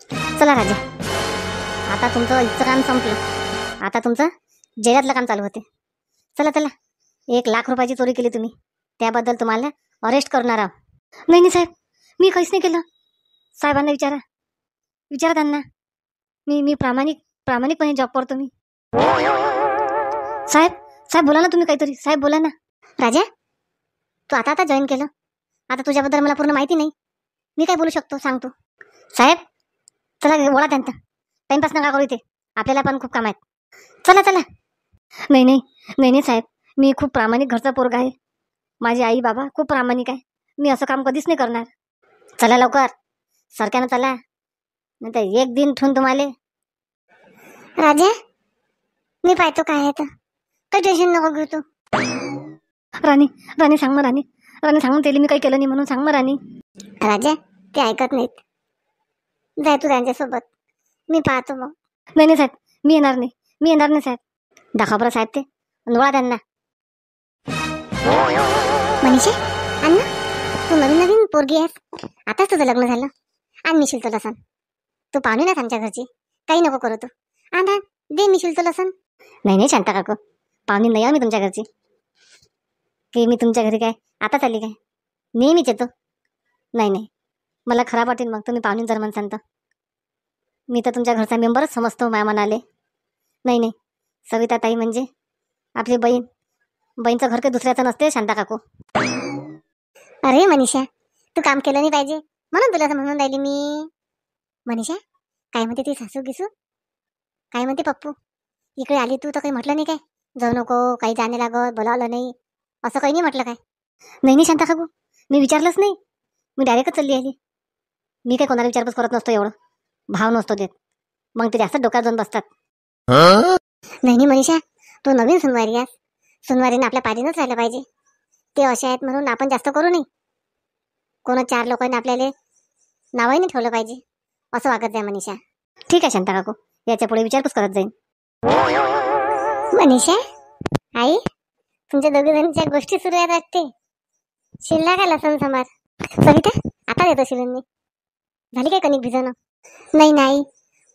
चला राजा, आता तुमचं इथचं काम संपलं. आता तुमचं जेलातलं काम चालू होते. चला चला. 1,00,000 रुपयाची चोरी केली तुम्ही, त्याबद्दल तुम्हाला अरेस्ट करणार आहोत. नाही नाही साहेब, मी काहीच नाही केलं. साहेबांना विचारा त्यांना. मी प्रामाणिकपणे जॉब करतो मी. साहेब बोला ना तुम्ही काहीतरी. साहेब बोला ना. राजा, तू आता जॉईन केलं. आता तुझ्याबद्दल मला पूर्ण माहिती नाही. मी काय बोलू शकतो सांगतो. साहेब चला, बोला त्यांना. टाइमपास नका करू इथे, आपल्याला पण खूप काम आहेत. चला चला. नाही साहेब, मी खूप प्रामाणिक घरचा पोरगा आहे. माझी आई बाबा खूप प्रामाणिक आहे. मी असं काम कधीच नाही करणार. चला लवकर, सरक्यानं चला, नाही तर एक दिन ठेवून तुम्हाला. राजा, मी पाहतो काय आहे तर. काही टेन्शन नको घेऊ तू. राणी सांग मग. राणी सांगून त्याला मी काही केलं नाही म्हणून सांग मग राणी. राजा, ते ऐकत नाहीत. जाय तू त्यांच्यासोबत, मी पाहतो मग. नाही साहेब, मी येणार नाही साहेब. दाखवा बरं साहेब ते, नोळा त्यांना. मनीषा, अण्णा, तू नवीन पोरगी आहेस. आताच तुझं लग्न झालं. आण मिशील तो लसण. तू पाहुणे ना आमच्या घरची, काही नको करू तू. आण दे मिशील तो लसण. नाही शांता काकू, पाहुणे नाही आहो मी तुमच्या घरची. की मी तुमच्या घरी काय आता चालली काय? नेहमीच येतो. नाही, मला खराब वाटेल मग तुम्ही पाहुणे जर म्हणसान तर. मी तर तुमच्या घरचा मेंबरच समजतो माया मनाले. नाही, सविता ताई म्हणजे आपली बहीणचं घर काही दुसऱ्याचं नसते शांता काकू. अरे मनीषा, तू काम केलं नाही पाहिजे म्हणून तुला म्हणून राहिली मी. मनीषा, काय म्हणते ती सासू गिसू? काय म्हणते पप्पू? इकडे आली तू तर काही म्हटलं नाही काय? जाऊ नको, काही जाणे लागत, बोलावलं नाही, असं काही नाही म्हटलं काय? नाही शांता काकू, मी विचारलंच नाही. मी डायरेक्टच चालली आली. मी काही कोणाला विचारपूस करत नसतो, एवढं भाव नसतो देत. मग ते जास्त डोक्यात जाऊन बसतात. नाही मनीषा, तू नवीन सुनवारी आहेस. सुनवारीने आपल्या पारीनच राहिलं पाहिजे. ते असे आहेत म्हणून आपण जास्त करू नये. कोणा 4 लोकांनी आपल्याला नावाने ठेवलं पाहिजे असं वागत जाय मनीषा. ठीक आहे शांता काकू, याच्या पुढे विचारपूस करत जाईन. मनीषा, आई, तुमच्या दोघी जणींच्या गोष्टी सुरू आहेत वाटते. शिल्ला का लसण समार? सविता, आता देतो शिलून मी. झाली काय कणिक भिजवणं? नाही,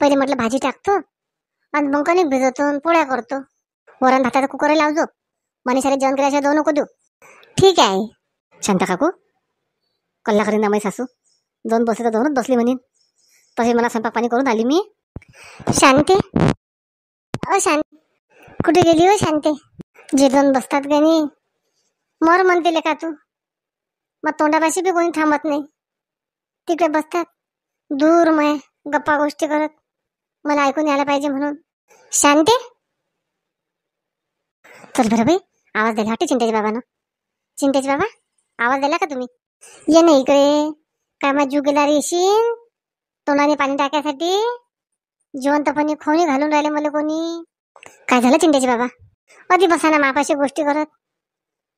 पहिले म्हटलं भाजी टाकतो आणि मग कणिक भिजवतो आणि पोळ्या करतो. वरण भाताचा कुकर लावतो. मनीषाला जेवण करायच्या 2 नको देऊ. ठीक आहे शांता काकू, कल्ला करीन ना माझी सासू. 2 बसले तर 2च बसली म्हणेन. तसे मला स्वयंपाक पाणी करून आली मी. शांते, शांती कुठे गेली हो शांते? जे 2 बसतात गणी मर म्हणते का तू? मग तोंडापाशी बी कोणी थांबत नाही. तिकडे बसतात दूर मय गप्पा गोष्टी करत, मला ऐकून यायला पाहिजे म्हणून. शांते, चल बरं बाई, आवाज दिला वाटते चिंतेचे बाबानं. चिंतेचे बाबा, आवाज दिला का तुम्ही? ये नाही इकडे. काय मग जीव गेला रे येशील तोंडाने पाणी टाकायसाठी? जिवंतपणे खोणी घालून राहिले मला कोणी. काय झालं चिंतेचे बाबा? अधी बसा ना मापाशी गोष्टी करत.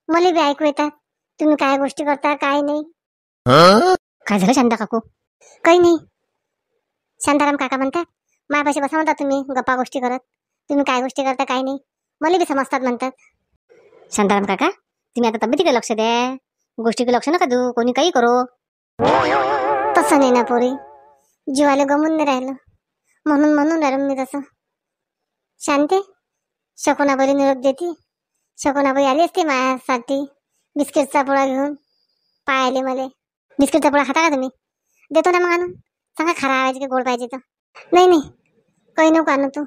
मला बी ऐकू येतात तुम्ही काय गोष्टी करता काय नाही. काय झालं शांता काकू? काही नाही. शांताराम काका म्हणतात मायापाशी बसा म्हणतात तुम्ही गप्पा गोष्टी करत. तुम्ही काय गोष्टी करता काय नाही मला बी समजतात म्हणतात. शांताराम काका, तुम्ही आता तब्येतीकडे लक्ष द्या, गोष्टीकडे लक्ष नका देऊ. कोणी काही करो. तसं नाही ना पोरी, जीवाला गमून नाही राहिलं म्हणून राहिलो मी तसं. शांते, शकुनाबाई निरोप देते. शकुनाबाई आली असते माझ्यासाठी बिस्किटचा पोळा घेऊन. पाय आले मला. बिस्किटचा पोळा खाता का तुम्ही? देतो ना मग आणून. सांगा खारा पाहिजे की गोड पाहिजे तर. नाही, काही नको आणू तू.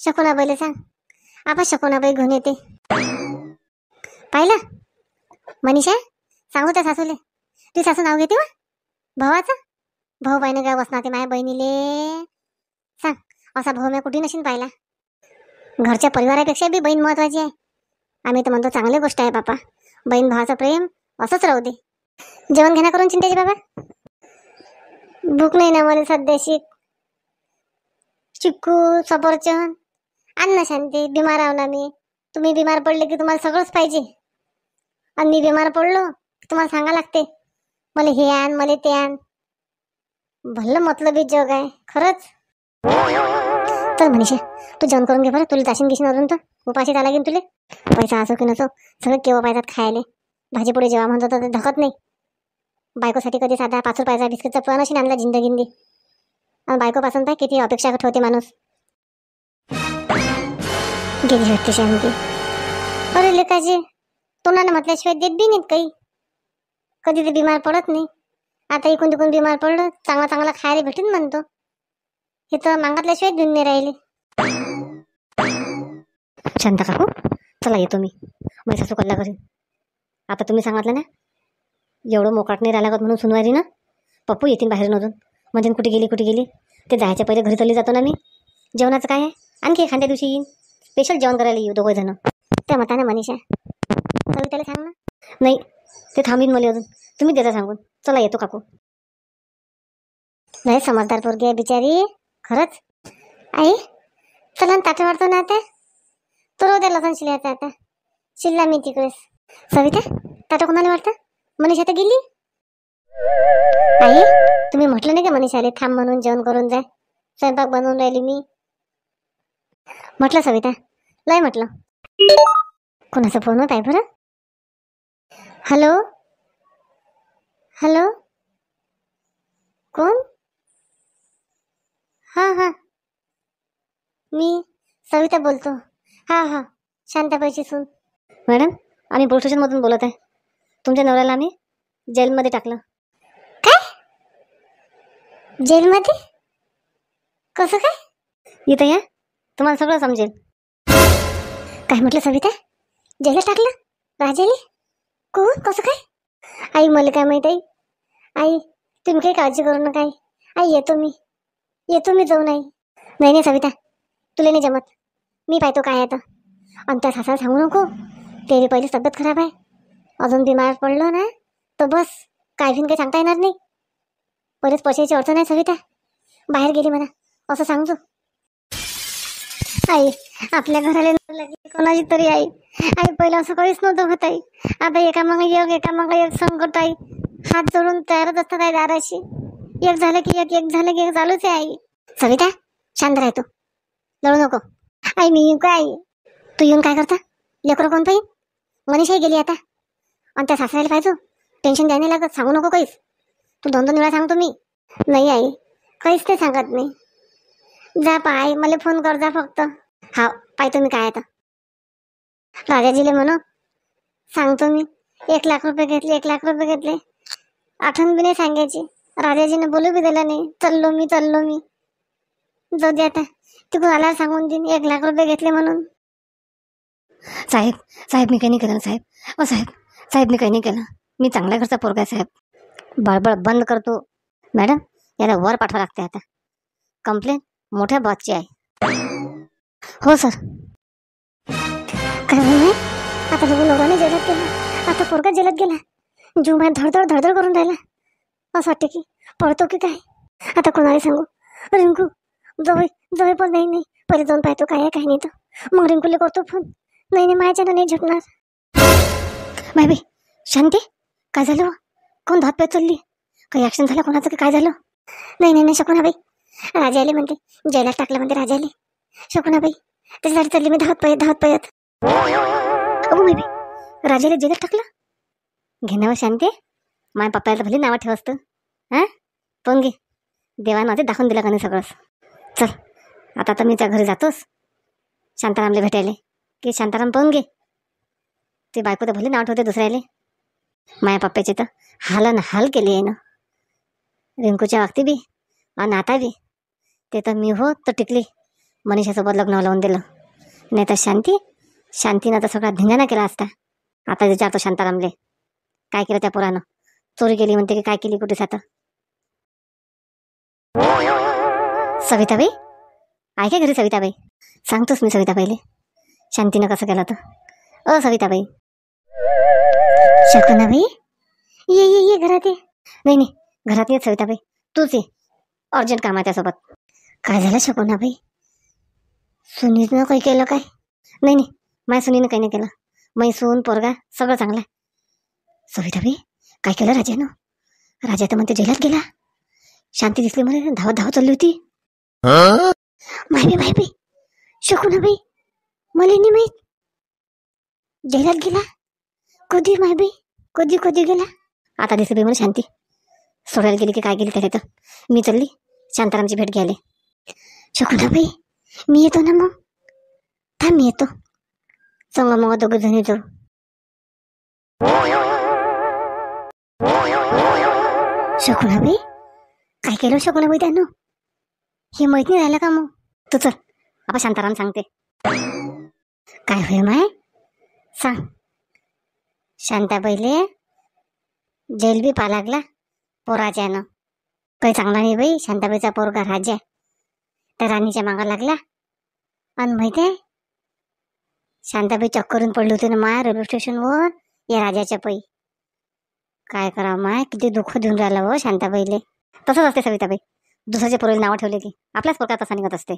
शकुनाबाईला सांग, आपण शकुनाबाई घेऊन येते. पाहिलं मनीषा, सांगू त्या सासूले. ती सासू नाव घेते वा भावाचं. भाऊ बाईने काय बसणार ते माझ्या बहिणीले? सांग, असा भाऊ मी कुठे नशीन पाहिला. घरच्या परिवारापेक्षा बी बहीण महत्वाची आहे. आम्ही तर म्हणतो चांगली गोष्ट आहे बापा, बहीण भावाचं प्रेम असंच राहू दे. जेवण घेणं करून चिंतेचे बाबा. भूक नाही ना मला सध्याशी. चिक्कू सफरचंद आण ना शांती. बिमार आहो ना मी. तुम्ही बिमार पडले की तुम्हाला सगळंच पाहिजे, आणि मी बिमार पडलो तुम्हाला सांगा लागते मला हे आण मला ते आण. भलं मतलबी जग आहे खरंच. तर मनीषा, तू जेवण करून घे बरं. तुला जाशीन गिशीन अजून तर उपाशी झाला लागेल तुले. पैसा असो की नसो सगळं केव्हा पाहिजेत खायले. भाजी पुढे जेव्हा म्हणतो तर धकत नाही. बायकोसाठी कधी साधा 5 रुपयाचा बिस्किटचा पुळा नशीन आणला जिंदगींदी. आणि बायकोपासून पाय किती अपेक्षा ठेवते माणूस. गेली वाटते शांती. अरे लेकाजी, तोंडानं म्हटल्याशिवाय देत बी नाहीत काही. कधी ते बिमार पडत नाही. आता इकून तिकून बिमार पडलं, चांगला चांगला खायला भेटेन म्हणतो. हे तर मागतल्याशिवाय देऊन नाही राहिले. शांत काकू, चला येतो मी. माझी सासू कल्ला करीन. आता तुम्ही सांगितलं ना, एवढं मोकाट नाही राहिला म्हणून सुनवारी ना. पप्पू येतील बाहेरून अजून. म्हणजे कुठे गेली ते जायच्या पहिले घरी चालली जातो ना मी. जेवणाचं काय आहे, आणखी एखाद्या दिवशी येईन. स्पेशल जेवण करायला येऊ दोघं जण. त्या मताने मनीषा त्याला सांग ना. नाही, ते थांबीन मला अजून. तुम्ही देता सांगून. चला येतो काकू. नाही समजदार पोरगी आहे बिचारी, खरंच. आई चला ताटं वाढतो ना आता. तो रोज लसण शिलायचा आता. शिल्ला मी तिकडेच. सविता ताटं कोणाला वाटतं? मनीषा तर गेली. आई तुम्ही म्हटलं नाही का मनीषा आले थांब म्हणून, जेवण करून जाय. स्वयंपाक बनवून राहिली मी. म्हटलं सविता, लय म्हटलं. कोणाचा फोन होत आहे बरं? हॅलो हॅलो, कोण? हां मी सविता बोलतो. हां शांताबाईची सून. मॅडम आम्ही पोलीस स्टेशनमधून बोलत आहे. तुमच्या नवऱ्याला आम्ही जेलमध्ये टाकलं. काय? जेलमध्ये? कसं काय? इथं या, तुम्हाला सगळं समजेल. काय म्हटलं सविता? जेलात टाकलं? राजेले? कोण? कसं काय? आई मला काय माहित आहे. आई तुम्ही काही काळजी करू नका. आई येतो मी जाऊन. आई नाही सविता, तुला नाही जमत. मी पाहतो काय आहे तर. आणि त्या सासाला सांगू नको. तेरी पहिली तब्येत खराब आहे. अजून बिमार पडलो ना तर बस काय बिन काही सांगता येणार नाही. बरेच पैशाची अडचण आहे सविता. बाहेर गेली म्हणा असं सांगतो. आई आपल्या घराला लागली कोणाची तरी. आई पहिलं असं काहीच नव्हतं होत. आई आता एका एक संकट. आई हात जोडून तयारच असतात आई दाराशी. एक झालं की एक चालूच आहे. आई सविता शांत राहतो, लढू नको. आई मी येऊ काय? तू येऊन काय करता? लेकरं कोण पाहिजे? मनीषाही गेली आता. आणि त्या सासऱ्याला पाहिजे. टेन्शन द्यायला लागत, सांगू नको काहीच. तू 2-2 वेळा सांगतो मी. नाही आई काहीच ते सांगत नाही. जा पाय, मला फोन कर जा फक्त. हा पाहतो मी काय आता. राजाजीले म्हणू सांगतो मी. 1,00,000 रुपये घेतले. आठवण बी नाही सांगायची. राजाजीने बोलू बी दिला नाही. चाललो मी. जाऊ दे आता, तिकडून आल्यावर सांगून देईन 1,00,000 रुपये घेतले म्हणून. साहेब मी काही नाही केलं साहेब. साहेब मी काही नाही केलं. मी चांगल्या घरचा पोरगा आहे साहेब. बळबळ बंद करतो. मॅडम याला वर पाठवा लागते आता. कंप्लेंट मोठ्या बॉसची आहे. हो सर. काय म्हणून आता दोघं लोकांनी जेलात गेला. आता पोरगा जेलात गेला. जीव माझ्या धडधड करून राहिला. असं वाटते की पडतो की काय. आता कोणाला सांगू? रिंकू जवळ पण नाही. पहिले जाऊन पाहतो काय आहे काय नाही तर मग रिंकूला करतो फोन. नाही माझ्यानं नाही झटणार. बाई शांती काय झालं? कोण धात पाय चालली? काही ऍक्शन झालं कोणाचं की काय झालं? नाही शकुनाबाई. राजाले म्हणते जेलात टाकलं म्हणते राजाले. शकुनाबाई त्याच्यासाठी चालली मी धावत पायत. अगो बाई राजाला जेलात टाकलं? घेण्यावर शांती माझ्या पप्पाला भले नावं ठेव असतं. हां पण घे, देवानं माझे दाखवून दिलं का नाही सगळंच. चल आता तर मी त्या घरी जातोस शांतारामला भेटायला. की शांताराम पाहून घे. ते बायको तर भले नाव ठेवते दुसऱ्याले. माझ्या पप्पाचे तर हाल केले आहे ना. रिंकूच्या बाबती बी आणि आता बी. ते तर मी हो तर टिकली मनीषासोबत लग्न लावून दिलं. नाही तर शांतीनं तर सगळा धिंगाणा केला असता. आता विचारतो शांतारामले काय केलं त्या पोरानं. चोरी केली म्हणते की काय केली कुठे सात. सविताबाई आहे का घरी? सविताबाई सांगतोस मी सविताबाईले शांतीनं कसं केलं तर. सविताबाई. शकुनाबाई ये घरात ये. नाही घरात येत सविताबाई, तूच ये. अर्जंट काम आहे त्यासोबत. काय झालं शकुनाबाई? सुनीनं काही केलं काय? नाही माझ्या सुनीनं काही नाही केलं. मै सून पोरगा सगळं चांगलं आहे. सविताबाई काय केलं राजानं? राजा तर म्हणते जेलात गेला. शांती दिसली मला धावत चालली होती. माहिती शकुनाबाई मला नाही माहित. जेलात गेला कधी? माहिती कधी गेला? आता दिसली मला शांती सोडायला गेली की काय गेली त्याला तर. मी चालली शांतारामची भेट घ्यायला. शकुनाबाई, मी येतो ना मग. थांब, मी येतो. संग मग दोघं जणी जाऊ. शकुनाबाई, काय केलं शकुनाबाई त्यानं? हे माहित नाही राहिलं का मग? तू चल, आपण शांताराम सांगते. काय होय माय, सांग. शांताबाईले जेल बी पा लागला पोराच्यानं. काही चांगला नाही बाई. शांताबाईचा पोरगा राजा त्या राणीच्या मागा लागला. आणि माहिती आहे, शांताबाई चक्करून पडली होती ना माय रेल्वे स्टेशनवर या राजाच्या पै. काय करा माय, किती दुःख देऊन राहिलं हो शांताबाईले. तसंच असते सविताबाई, दुसऱ्याच्या पोरीला नावं ठेवले की आपल्याच पोरगा तसा निघत असते.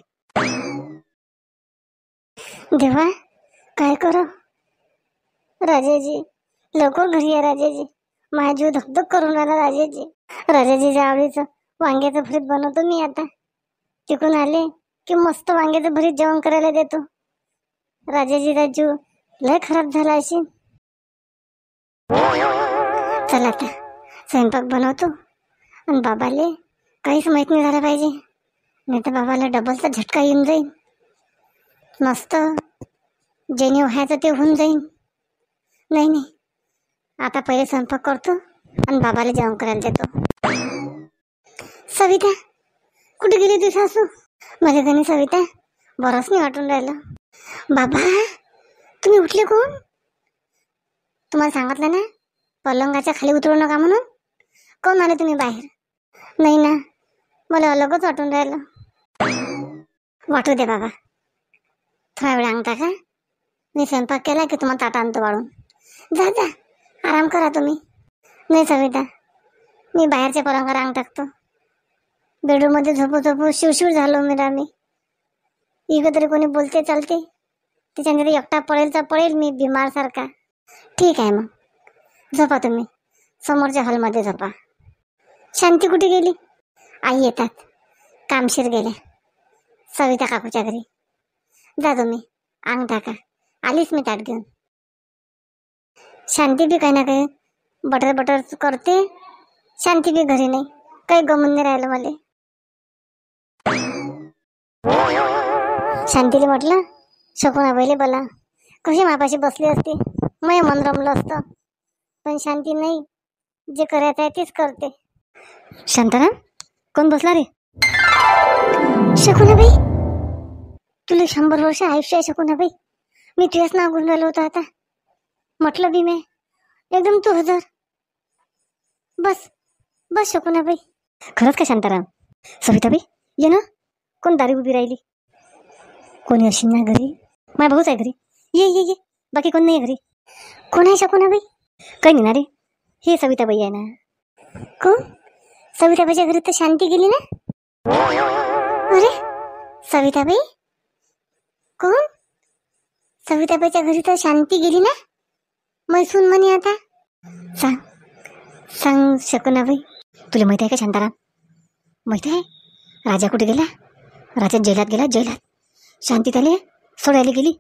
देवा, काय करा. राजाजी लवकर घरी या. राजाजी, माझा जीव धकधक करून राहिला. राजाजी, राजाजीच्या आवडीचं वांग्याचं भरीत बनवतो मी आता. तिकून आले की मस्त वांग्याचं भरीत जेवण करायला देतो. राजाजीचा जीव लय खराब झाला अशी. चला आता स्वयंपाक बनवतो. आणि बाबाले काहीच माहित नाही झालं पाहिजे, नाही तर बाबाला डबलचा झटका येऊन जाईल. मस्त जेणे व्हायचं ते होऊन जाईल. नाही नाही, आता पहिले स्वयंपाक करतो आणि बाबाला जेवण करायला देतो. सविता, कुठे गेली तू सासू? माझ्या घरी सविता बरंच नाही वाटून राहिलं. बाबा, तुम्ही उठले कोण? तुम्हाला सांगितलं ना पलंगाच्या खाली उतरू नका म्हणून. कोण आले तुम्ही बाहेर? नाही ना, मला अलगच वाटून राहिलं. वाटू दे बाबा, थोडा वेळ अंग टाका. मी स्वयंपाक केला की तुम्हाला ताटा आणतो वाढून. जा जा, आराम करा तुम्ही. नाही सविता, मी बाहेरच्या पलंगावर अंग टाकतो. बेडरूममध्ये झोपू झोपू शिवशिव झालो मी. इकडे तरी कोणी बोलते चालते, त्याच्यानंतर एकटा पळेल तर पळेल मी बिमार सारखा. ठीक आहे मग, झोपा तुम्ही. समोरच्या हॉलमध्ये झोपा. शांती कुठे गेली? आई येतात, कामशीर गेल्या सविता काकूच्या घरी. जा तुम्ही, अंग टाका. आलीच मी ताट घेऊन. शांती बी काही ना काही बटर बटर करते. शांती बी घरी नाही, काही गमून नाही राहिलं मला. शांतीला म्हटलं शकुनाबाईले बोला, कशी मापाशी बसली असती, मग मन रमलं असतं. पण शांती नाही, जे करायचं आहे तेच करते. शांताराम, कोण बसला रे? शकुनाबाई, तुला 100 वर्ष आयुष्य आहे शकुनाबाई. मी तुझ्याच नाव घेऊन राहिलो होतं आता. म्हटलं बी मी एकदम तू हजर. बस बस शकुनाबाई. खरंच का शांताराम? सविताबाई, ये ना. कोण दारी उभी राहिली? कोणी अशी ना घरी? माझा भाऊच आहे घरी. ये ये ये, बाकी कोण नाही घरी. कोण आहे शकुनाबाई? काही नाही ना रे, हे सविताबाई आहे ना. कोण? सविताबाईच्या घरी तर शांती गेली ना. अरे सविताबाई, कोण? सविताबाईच्या घरी तर शांती गेली ना. मैसून म्हणे आता. सांग सांग शकुनाबाई, तुला माहिती आहे का शांताराम? माहिती आहे राजा कुठे गेला? राजा जेलात गेला, जेलात. शांती त्याला सोडायला गेली.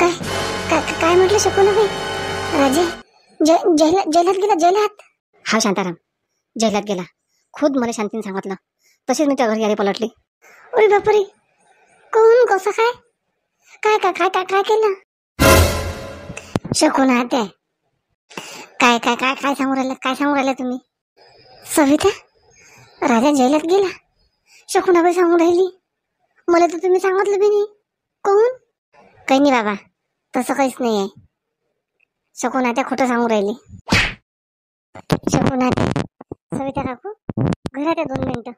काय काय काय म्हटलं शकुनाबाई? राजा जेलात गेला? जेलात? हा शांताराम, जेलात गेला. खुद मला शांतीने सांगितलं. तशीच मी त्या घरी आले पलटली. अरे बापरे, कोण? कसं काय? काय काय काय काय काय केलं शकुना? ते काय काय काय काय सांगू राहिला? काय सांगू राहिला तुम्ही? सविता, राजा जेलात गेला शकुनाबाई सांगू राहिली. मला तर तुम्ही सांगितलं बी नाही. कोण? काही नाही बाबा, तसं काहीच नाही आहे. शकुना त्या खोटं सांगू राहिली. शकुना, सविता काकू घरात आहे 2 मिनिटं.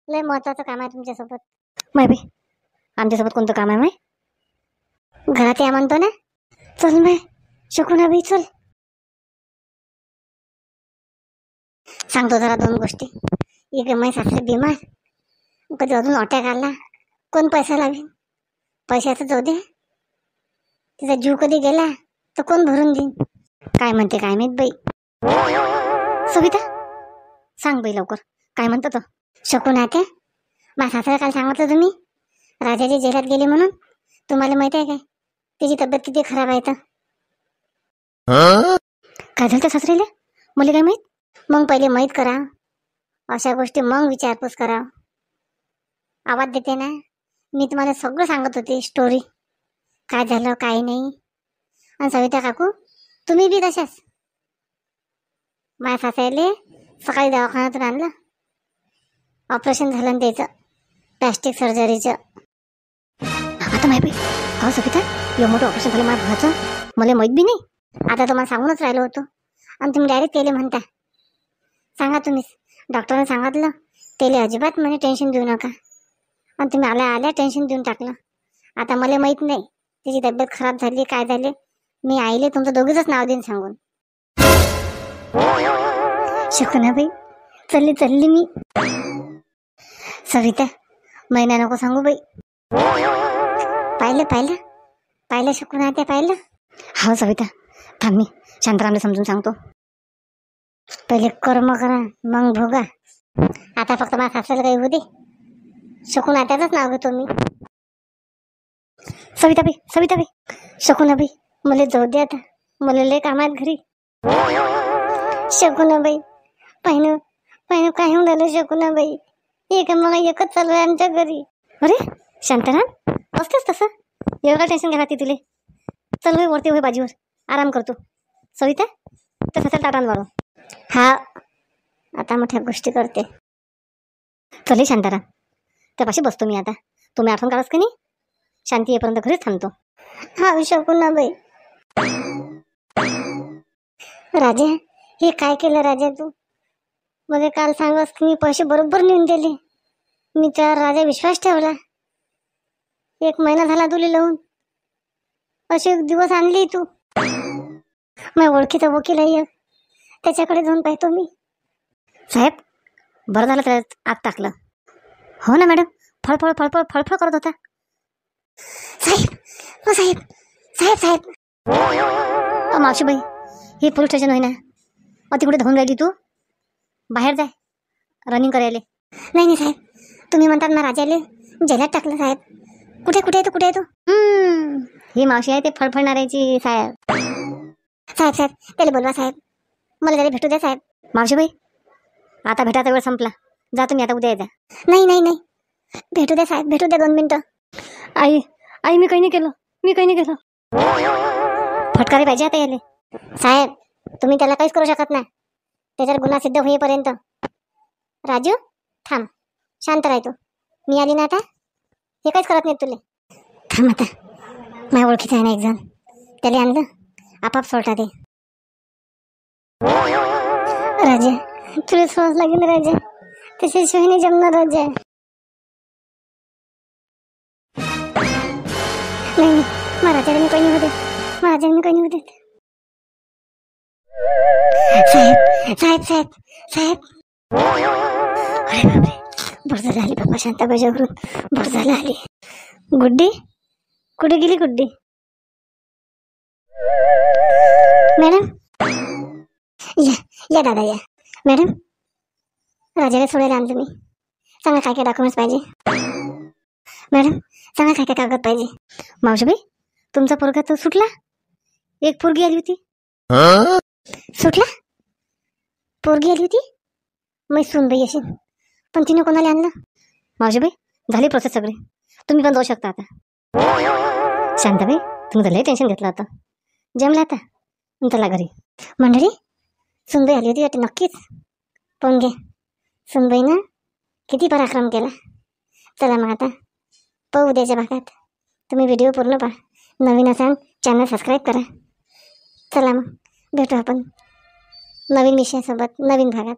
लय महत्वाचं काम आहे तुमच्यासोबत. माय बाई, आमच्यासोबत कोणतं काम आहे माय? घरात या म्हणतो ना. चल माय शकुनाबाई, चल. सांगतो जरा 2 गोष्टी. इकडे माझे सासरे बिमार, कधी अजून अटॅक आला, कोण पैसा लावेल? पैशाचं जाऊ दे, तिचा जीव कधी गेला तर कोण भरून देईन? काय म्हणते काय माहित बाई. सविता, सांग बाई लवकर, काय म्हणतो तो? शकुना त्या माझ्या सासऱ्या काल सांगितलं तुम्ही राजाजी जेलात गेले म्हणून. तुम्हाला माहिती आहे काय त्याची तब्येत किती खराब आहे तर? काय झालं त्या सासऱ्याला? मला काय माहित? मग पहिले माहीत करा, अशा गोष्टी मग विचारपूस करा. आवाज देते ना, मी तुम्हाला सगळं सांगत होते स्टोरी, काय झालं काय नाही. आणि सविता काकू तुम्ही बी तशाच. माझ्या सासायले सकाळी दवाखान्यातून आणलं, ऑपरेशन झालं त्याचं, प्लॅस्टिक सर्जरीचं. आता माहिती हो सविता, एवढं मोठं ऑपरेशन झालं माझ्या भावाचं, मला माहीत बी नाही. आता तुम्हाला सांगूनच राहिलो होतो आणि तुम्ही डायरेक्ट केले म्हणता. सांगा तुम्हीच, डॉक्टरने सांगितलं त्याला अजिबात म्हणे टेन्शन देऊ नका, आणि तुम्ही आल्या टेन्शन देऊन टाकलं. आता मला माहीत नाही त्याची तब्येत खराब झाली काय झाले, मी आईले तुमचं दोघीचंच नाव देऊन सांगून. शकुनाबाई चालली मी. सविता महिना नको सांगू बाई. पाहिलं शकुना त्या पाहिलं. हा सविता थांब, मी शांतारामला समजून सांगतो. पहिले कर्म करा मग भोगा. आता फक्त माझ्या सासऱ्याला काही होऊ दे. शकुना त्याचंच नाव घेतो मी. सविताबाई शकुनाबाई मला जाऊ दे आता, मला लय काम आहेत घरी. शकुनाबाई पाहिनं काय होऊन राहिलं शकुनाबाई, एक मला एकच चालू आहे आमच्या घरी. अरे शांताराम असतेच तसं, एवढं टेन्शन घ्या लागते तुले. चल होय वरती होय बाजीवर, आराम करतो. सविता तर तसं टाटान वाढव. हा आता मोठ्या गोष्टी करते. चल शांताराम त्यापाशी बसतो मी आता. तुम्ही आठवण काढस की नाही, शांती येईपर्यंत घरीच थांबतो. हा शकुनाबाई. राजा हे काय केलं राजा तू? मला काल सांगस की मी पैसे बरोबर नेऊन दिले. मी त्यावर राजा विश्वास ठेवला. 1 महिना झाला तुला लावून, असे दिवस आणले तू. माझ्या ओळखीचा वकील आहे, त्याच्याकडे जाऊन पाहतो मी. साहेब बरं झालं त्यात आत टाकलं. हो ना मॅडम, फळफळ करत होता. साहेब मावशीबाई हे पोलीस स्टेशन होई ना, अति कुठे धावून राहिली तू? बाहेर जाय रनिंग करायला. नाही साहेब, तुम्ही म्हणतात ना राजाले जेलात टाकलं. साहेब कुठे आहे तो? ही मावशी आहे ते फळफळणाऱ्याची. साहेब त्याला बोलवा साहेब, मला त्याला भेटू द्या साहेब. मावशीबाई आता भेटायचा वेळ संपला, जा तुम्ही आता उद्या येता. नाही भेटू द्या साहेब, भेटू द्या 2 मिनिटं. आई मी काही नाही केलं. फटकारे पाहिजे आता याले. साहेब तुम्ही त्याला काहीच करू शकत नाही, त्याच्यावर गुन्हा सिद्ध होईपर्यंत. राजू थांब, शांत राहतो. मी आली ना आता, हे काहीच करत नाही तुले. थांब आता, माझ्या ओळखीचा आहे ना एक जण, त्याला आणलं आपाप सोडता ते. राजा तुला सोच लागेल राजा, त्याच्याशिवाय नाही जमणार राजा. नाही महाराजाला मी काही नाही होते. साहेब अरे बापरे, बरं झालं आली बाप्पा शांताबाईच्यावरून, बरं झालं आली. गुड्डी कुठे गेली? गुड्डी मॅडम या दादा या. मॅडम राजाला सोडायला आणलं मी. सांगा काय डॉक्युमेंट्स पाहिजे. मॅडम सांगा काय कागद पाहिजे. मावशीबाई तुमचा पोरगा तो सुटला, एक पोरगी आली होती. सुटला पोरगी आली होती, मी सुनबाई असेल, पण तिने कोणाला आणलं? मावशीबाई झाली प्रोसेस सगळी, तुम्ही पण जाऊ शकता आता. शांताबाई तुम्ही तर लय टेन्शन घेतलं होतं, जमलं आता चला घरी. मंडळी सुनबाई आली होती वाटते नक्कीच, पण घे सुनबाईनं किती पराक्रम केला. चला मग आता पाहू उद्याच्या भागात. तुम्ही व्हिडिओ पूर्ण पहा, नवीन असाल चॅनल सबस्क्राईब करा. चला मग भेटू आपण नवीन विषयासोबत नवीन भागात.